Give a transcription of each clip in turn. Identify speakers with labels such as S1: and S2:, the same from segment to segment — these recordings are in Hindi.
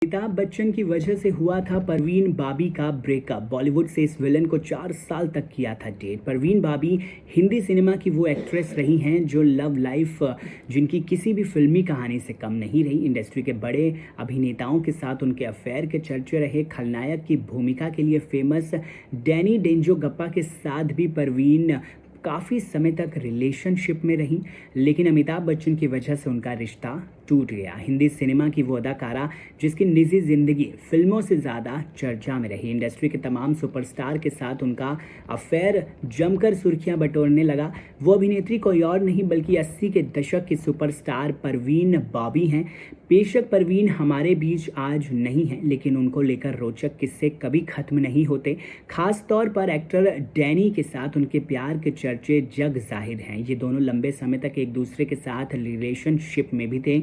S1: अमिताभ बच्चन की वजह से हुआ था परवीन बाबी का ब्रेकअप। बॉलीवुड से इस विलन को 4 साल तक किया था डेट। परवीन बाबी हिंदी सिनेमा की वो एक्ट्रेस रही हैं जो लव लाइफ जिनकी किसी भी फिल्मी कहानी से कम नहीं रही। इंडस्ट्री के बड़े अभिनेताओं के साथ उनके अफेयर के चर्चे रहे। खलनायक की भूमिका के लिए फेमस डैनी डेंजोगप्पा के साथ भी परवीन काफ़ी समय तक रिलेशनशिप में रही, लेकिन अमिताभ बच्चन की वजह से उनका रिश्ता टूट गया। हिंदी सिनेमा की वो अदाकारा जिसकी निजी जिंदगी फिल्मों से ज़्यादा चर्चा में रही। इंडस्ट्री के तमाम सुपरस्टार के साथ उनका अफेयर जमकर सुर्खियां बटोरने लगा। वो अभिनेत्री कोई और नहीं बल्कि 80 के दशक की सुपरस्टार परवीन बाबी हैं। बेशक परवीन हमारे बीच आज नहीं है, लेकिन उनको लेकर रोचक किस्से कभी खत्म नहीं होते। खास तौर पर एक्टर डैनी के साथ उनके प्यार के चर्चे जग जाहिर हैं। ये दोनों लंबे समय तक एक दूसरे के साथ रिलेशनशिप में भी थे।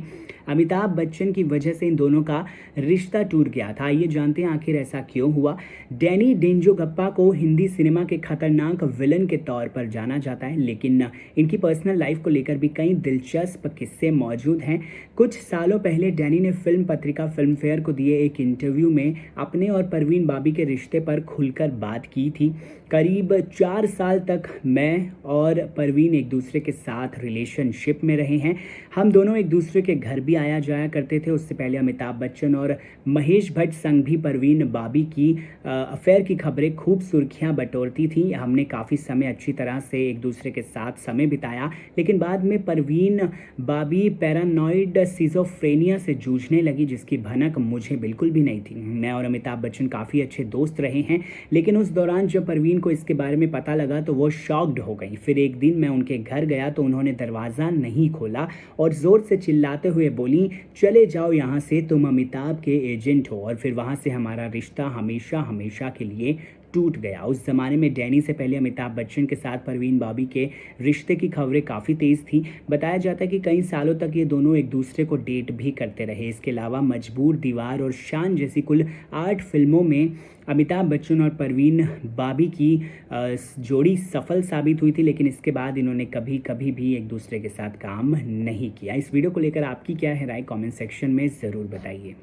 S1: अमिताभ बच्चन की वजह से इन दोनों का रिश्ता टूट गया था। ये जानते हैं आखिर ऐसा क्यों हुआ। डैनी डेंजोगप्पा को हिंदी सिनेमा के खतरनाक विलन के तौर पर जाना जाता है, लेकिन इनकी पर्सनल लाइफ को लेकर भी कई दिलचस्प किस्से मौजूद हैं। कुछ सालों पहले डैनी ने फिल्म पत्रिका फिल्म फेयर को दिए एक इंटरव्यू में अपने और परवीन बाबी के रिश्ते पर खुलकर बात की थी। करीब 4 साल तक मैं और परवीन एक दूसरे के साथ रिलेशनशिप में रहे हैं। हम दोनों एक दूसरे के घर भी आया जाया करते थे। उससे पहले अमिताभ बच्चन और महेश भट्ट संग भी परवीन बाबी की अफेयर की खबरें खूब सुर्खियां बटोरती थी। हमने काफ़ी समय अच्छी तरह से एक दूसरे के साथ समय बिताया, लेकिन बाद में परवीन बाबी पैरानॉइड सिजोफ्रेनिया से जूझने लगी, जिसकी भनक मुझे बिल्कुल भी नहीं थी। मैं और अमिताभ बच्चन काफ़ी अच्छे दोस्त रहे हैं, लेकिन उस दौरान जब परवीन को इसके बारे में पता लगा तो वो शॉक्ड हो गई। फिर एक दिन मैं उनके घर गया तो उन्होंने दरवाज़ा नहीं खोला और ज़ोर से चिल्लाते हुए बोली, चले जाओ यहाँ से, तुम अमिताभ के एजेंट हो। और फिर वहाँ से हमारा रिश्ता हमेशा हमेशा के लिए टूट गया। उस ज़माने में डैनी से पहले अमिताभ बच्चन के साथ परवीन बाबी के रिश्ते की खबरें काफ़ी तेज़ थी। बताया जाता है कि कई सालों तक ये दोनों एक दूसरे को डेट भी करते रहे। इसके अलावा मजबूर, दीवार और शान जैसी कुल 8 फिल्मों में अमिताभ बच्चन और परवीन बाबी की जोड़ी सफल साबित हुई थी, लेकिन इसके बाद इन्होंने कभी भी एक दूसरे के साथ काम नहीं किया। इस वीडियो को लेकर आपकी क्या है राय, कमेंट सेक्शन में ज़रूर बताइए।